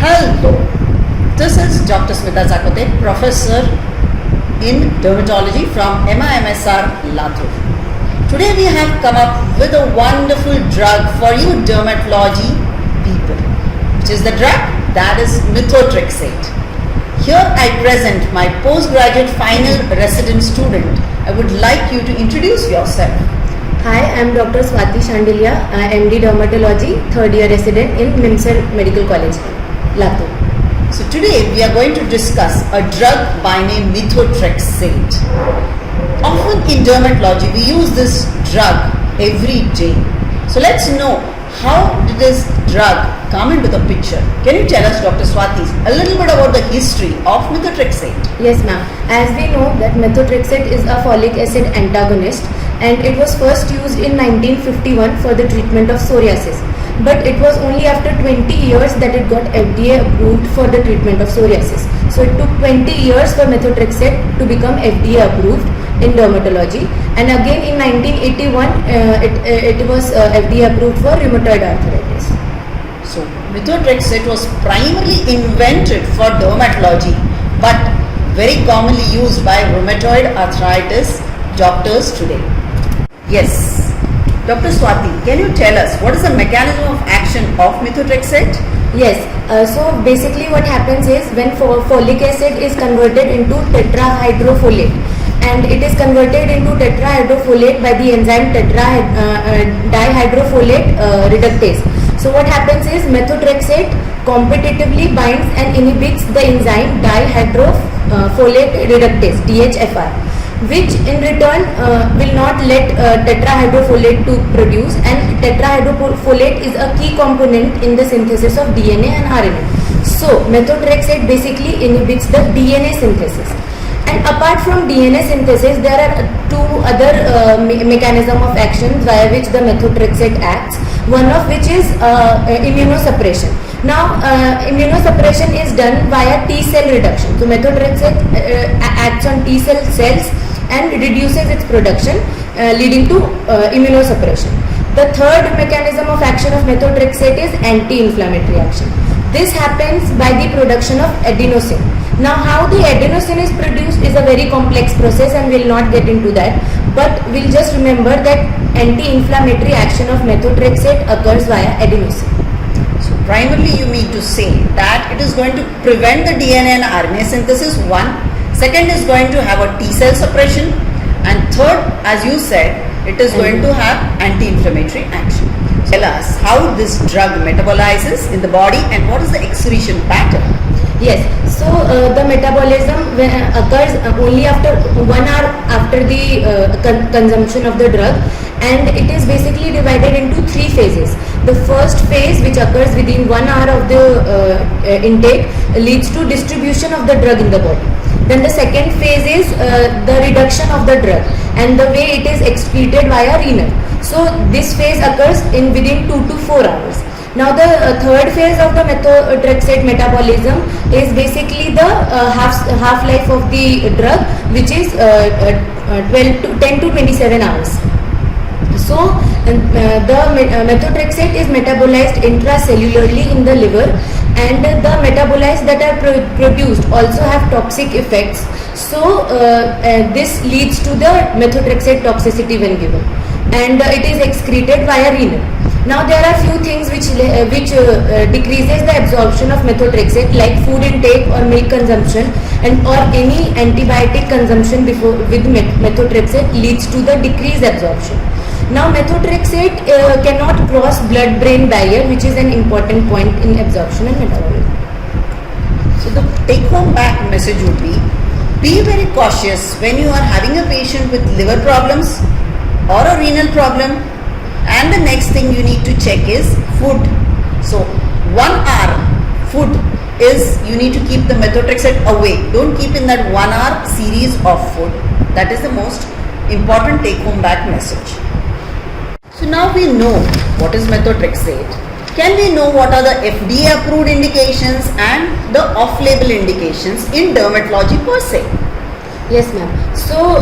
Hello, this is Dr. Smita Zakote, Professor in Dermatology from MIMSR Latur. Today we have come up with a wonderful drug for you dermatology people, which is the drug that is methotrexate. Here I present my postgraduate final resident student. I would like you to introduce yourself. Hi, I am Dr. Swati Shandilia, MD Dermatology, third year resident in MIMSR Medical College, Latur. So today we are going to discuss a drug by name methotrexate. Often in dermatology we use this drug every day. So let's know how did this drug come into the picture. Can you tell us, Dr. Swati, a little bit about the history of methotrexate? Yes, ma'am. As we know that methotrexate is a folic acid antagonist and it was first used in 1951 for the treatment of psoriasis. But it was only after 20 years that it got FDA approved for the treatment of psoriasis. So it took 20 years for methotrexate to become FDA approved in dermatology, and again in 1981 it was FDA approved for rheumatoid arthritis. So methotrexate was primarily invented for dermatology but very commonly used by rheumatoid arthritis doctors today. Yes, Dr. Swati, can you tell us what is the mechanism of action of methotrexate? Yes, so basically what happens is when folic acid is converted into tetrahydrofolate, and it is converted into tetrahydrofolate by the enzyme dihydrofolate reductase. So what happens is methotrexate competitively binds and inhibits the enzyme dihydrofolate reductase DHFR, which in return will not let tetrahydrofolate to produce, and tetrahydrofolate is a key component in the synthesis of DNA and RNA. So methotrexate basically inhibits the DNA synthesis. And apart from DNA synthesis, there are two other mechanism of action via which the methotrexate acts. One of which is immunosuppression. Now, immunosuppression is done via T cell reduction. So methotrexate acts on T cells and reduces its production, leading to immunosuppression. The third mechanism of action of methotrexate is anti-inflammatory action. This happens by the production of adenosine. Now, how the adenosine is produced is a very complex process and we'll not get into that, but we'll just remember that anti-inflammatory action of methotrexate occurs via adenosine. So primarily you mean to say that it is going to prevent the DNA and RNA synthesis, one. Second is going to have a T cell suppression, and third, as you said, it is going to have anti-inflammatory action. Tell us how this drug metabolizes in the body and what is the excretion pattern. Yes, so the metabolism occurs only after 1 hour after the consumption of the drug, and it is basically divided into 3 phases. The first phase, which occurs within 1 hour of the intake, leads to distribution of the drug in the body. Then the second phase is the reduction of the drug and the way it is excreted via renal. So this phase occurs in within 2 to 4 hours. Now the third phase of the methotrexate metabolism is basically the half-life of the drug, which is 10 to 27 hours. So the methotrexate is metabolized intracellularly in the liver, and the metabolites that are produced also have toxic effects. So this leads to the methotrexate toxicity when given, and it is excreted via renal. Now there are few things which decreases the absorption of methotrexate, like food intake or milk consumption, and or any antibiotic consumption with methotrexate leads to the decreased absorption. Now methotrexate cannot cross blood-brain barrier, which is an important point in absorption and metabolism. So the take-home back message would be very cautious when you are having a patient with liver problems or a renal problem. And the next thing you need to check is food. So 1 hour food is, you need to keep the methotrexate away. Don't keep in that 1 hour series of food. That is the most important take home back message. So now we know what is methotrexate. Can we know what are the FDA approved indications and the off-label indications in dermatology per se? Yes, ma'am. So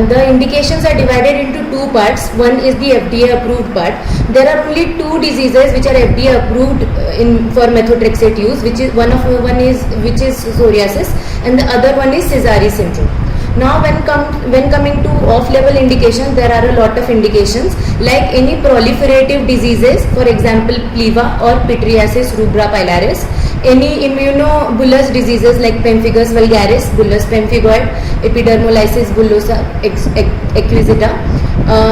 the indications are divided into two parts. One is the FDA approved part. There are only two diseases which are FDA approved for methotrexate use, which is one is psoriasis, and the other one is Sézary syndrome. Now, when coming to off-label indications, there are a lot of indications like any proliferative diseases, for example, pleva or pityriasis rubra pilaris, any immunobullous diseases like pemphigus vulgaris, bullous pemphigoid, epidermolysis bullosa acquisita.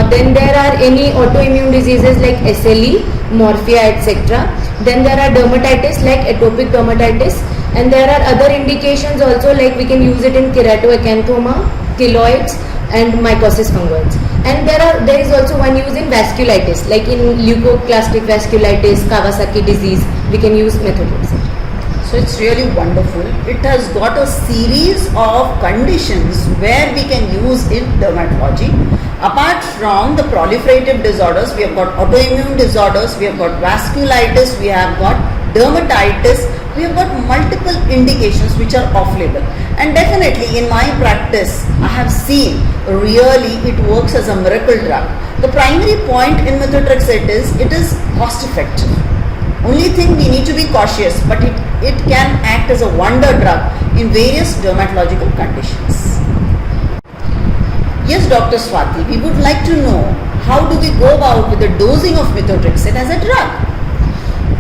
Then there are any autoimmune diseases like SLE, morphia, etc. Then there are dermatitis like atopic dermatitis, and there are other indications also, like we can use it in keratoacanthoma, keloids, and mycosis fungoides. And there is also one use in vasculitis, like in leucoclastic vasculitis, Kawasaki disease. We can use methotrexate. So it's really wonderful. It has got a series of conditions where we can use in dermatology. Apart from the proliferative disorders, we have got autoimmune disorders, we have got vasculitis, we have got dermatitis, we have got multiple indications which are off-label. And definitely in my practice, I have seen really it works as a miracle drug. The primary point in methotrexate is it is cost effective. Only thing we need to be cautious, but it can act as a wonder drug in various dermatological conditions. Yes, Dr. Swati, we would like to know how do we go about with the dosing of methotrexate as a drug?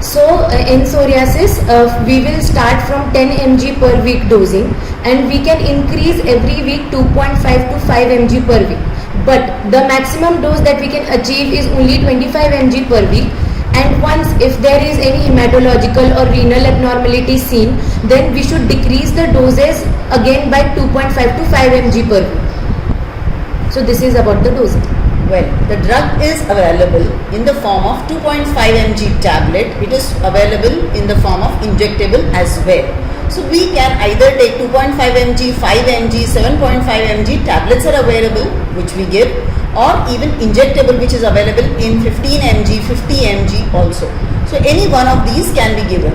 So in psoriasis, we will start from 10 mg per week dosing, and we can increase every week 2.5 to 5 mg per week. But the maximum dose that we can achieve is only 25 mg per week. And once if there is any hematological or renal abnormality seen, then we should decrease the doses again by 2.5 to 5 mg per week. So this is about the dosing. Well, the drug is available in the form of 2.5 mg tablet. It is available in the form of injectable as well. So we can either take 2.5 mg, 5 mg, 7.5 mg tablets are available which we give, or even injectable which is available in 15 mg, 50 mg also. So any one of these can be given.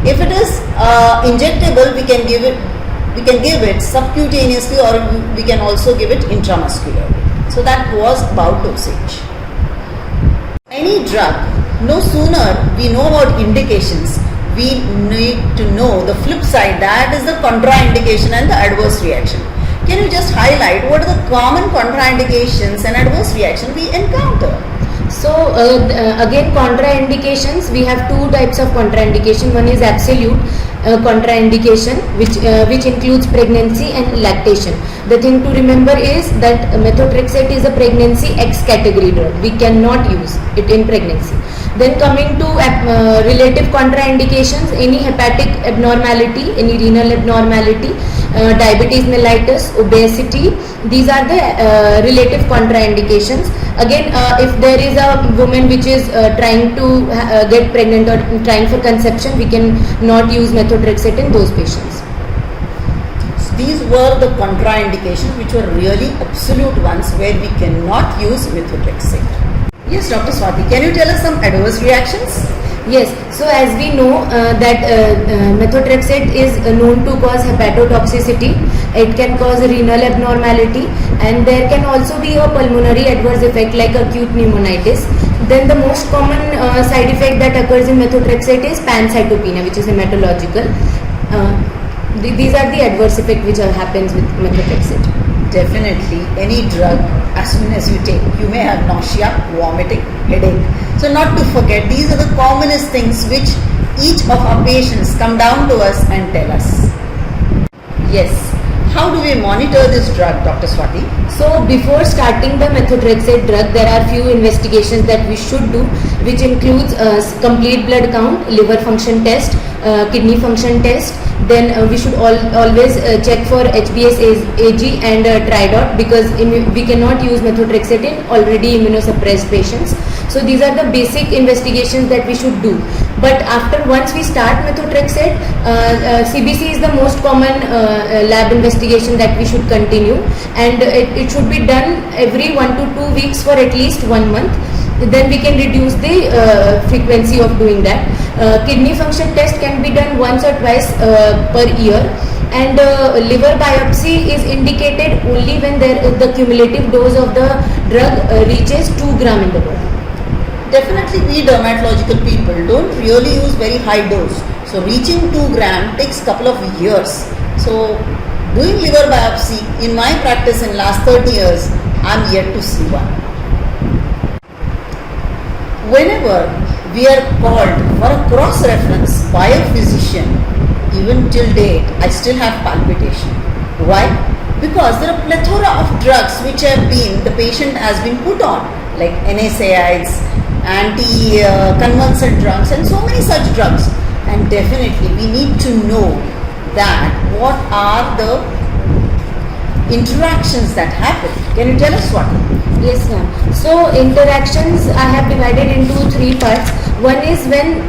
If it is injectable, we can give it subcutaneously, or we can also give it intramuscularly. So that was about dosage. Any drug, no sooner we know about indications, we need to know the flip side, that is the contraindication and the adverse reaction. Can you just highlight what are the common contraindications and adverse reaction we encounter? So again, contraindications, we have two types of contraindication. One is absolute contraindication, which includes pregnancy and lactation. The thing to remember is that methotrexate is a pregnancy X category drug. We cannot use it in pregnancy. Then coming to relative contraindications, any hepatic abnormality, any renal abnormality, diabetes mellitus, obesity, these are the relative contraindications. Again, if there is a woman which is trying to get pregnant or trying for conception, we can not use methotrexate in those patients. So these were the contraindications which were really absolute ones where we cannot use methotrexate. Yes, Dr. Swati, can you tell us some adverse reactions? Yes, so as we know that methotrexate is known to cause hepatotoxicity, it can cause renal abnormality, and there can also be a pulmonary adverse effect like acute pneumonitis. Then the most common side effect that occurs in methotrexate is pancytopenia, which is hematological. These are the adverse effects which happens with methotrexate. Definitely, any drug, as soon as you take, you may have nausea, vomiting, headache. So not to forget, these are the commonest things which each of our patients come down to us and tell us. Yes. How do we monitor this drug, Dr. Swati? So before starting the methotrexate drug, there are few investigations that we should do, which includes complete blood count, liver function test, kidney function test. Then we should always check for HbS-AG and Tridot, because we cannot use methotrexate in already immunosuppressed patients. So these are the basic investigations that we should do. But once we start methotrexate, CBC is the most common lab investigation that we should continue, and it should be done every 1 to 2 weeks for at least 1 month. Then we can reduce the frequency of doing that. Kidney function test can be done once or twice per year. and liver biopsy is indicated only when the cumulative dose of the drug reaches 2 gram in the body. Definitely we dermatological people don't really use very high dose. So reaching 2 gram takes couple of years. So doing liver biopsy in my practice in last 30 years, I'm yet to see one. Whenever we are called for a cross reference by a physician, even till date, I still have palpitation. Why? Because there are plethora of drugs which the patient has been put on, like NSAIDs, anti-convulsant drugs, and so many such drugs. And definitely we need to know that what are the interactions that happen. Can you tell us what? Yes, ma'am. So interactions I have divided into 3 parts. One is when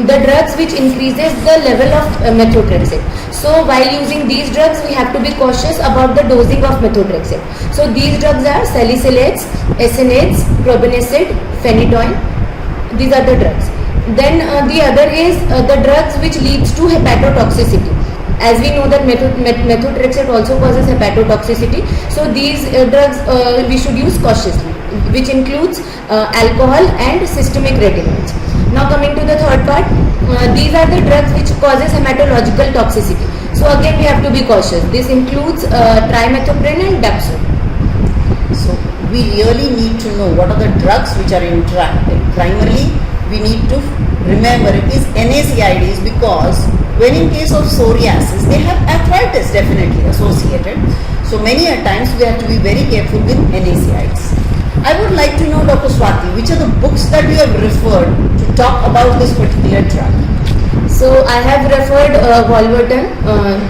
the drugs which increases the level of methotrexate. So while using these drugs, we have to be cautious about the dosing of methotrexate. So these drugs are salicylates, SNAIDs, probenecid, phenytoin. These are the drugs. Then the other is the drugs which leads to hepatotoxicity. As we know that methotrexate also causes hepatotoxicity. So these drugs we should use cautiously, which includes alcohol and systemic retinoids. Now coming to the third part, these are the drugs which causes hematological toxicity. So again we have to be cautious. This includes trimethoprim and dapsone. So we really need to know what are the drugs which are interacting. Primarily, we need to remember it is NSAIDs, because when in case of psoriasis, they have arthritis definitely associated. So many a times we have to be very careful with NSAIDs. I would like to know, Dr. Swati, which are the books that you have referred to talk about this particular drug? So I have referred Wolverton,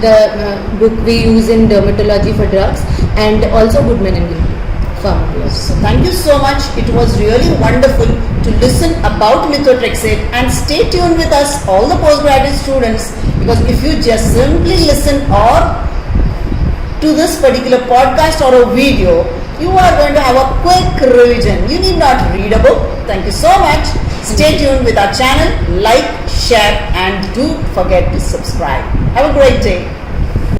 the book we use in dermatology for drugs, and also Goodman and Goodman pharmacology. So thank you so much. It was really wonderful to listen about methotrexate, and stay tuned with us, all the postgraduate students, because if you just simply listen or to this particular podcast or a video, you are going to have a quick revision. You need not read a book. Thank you so much. Stay tuned with our channel, like, share, and do forget to subscribe. Have a great day.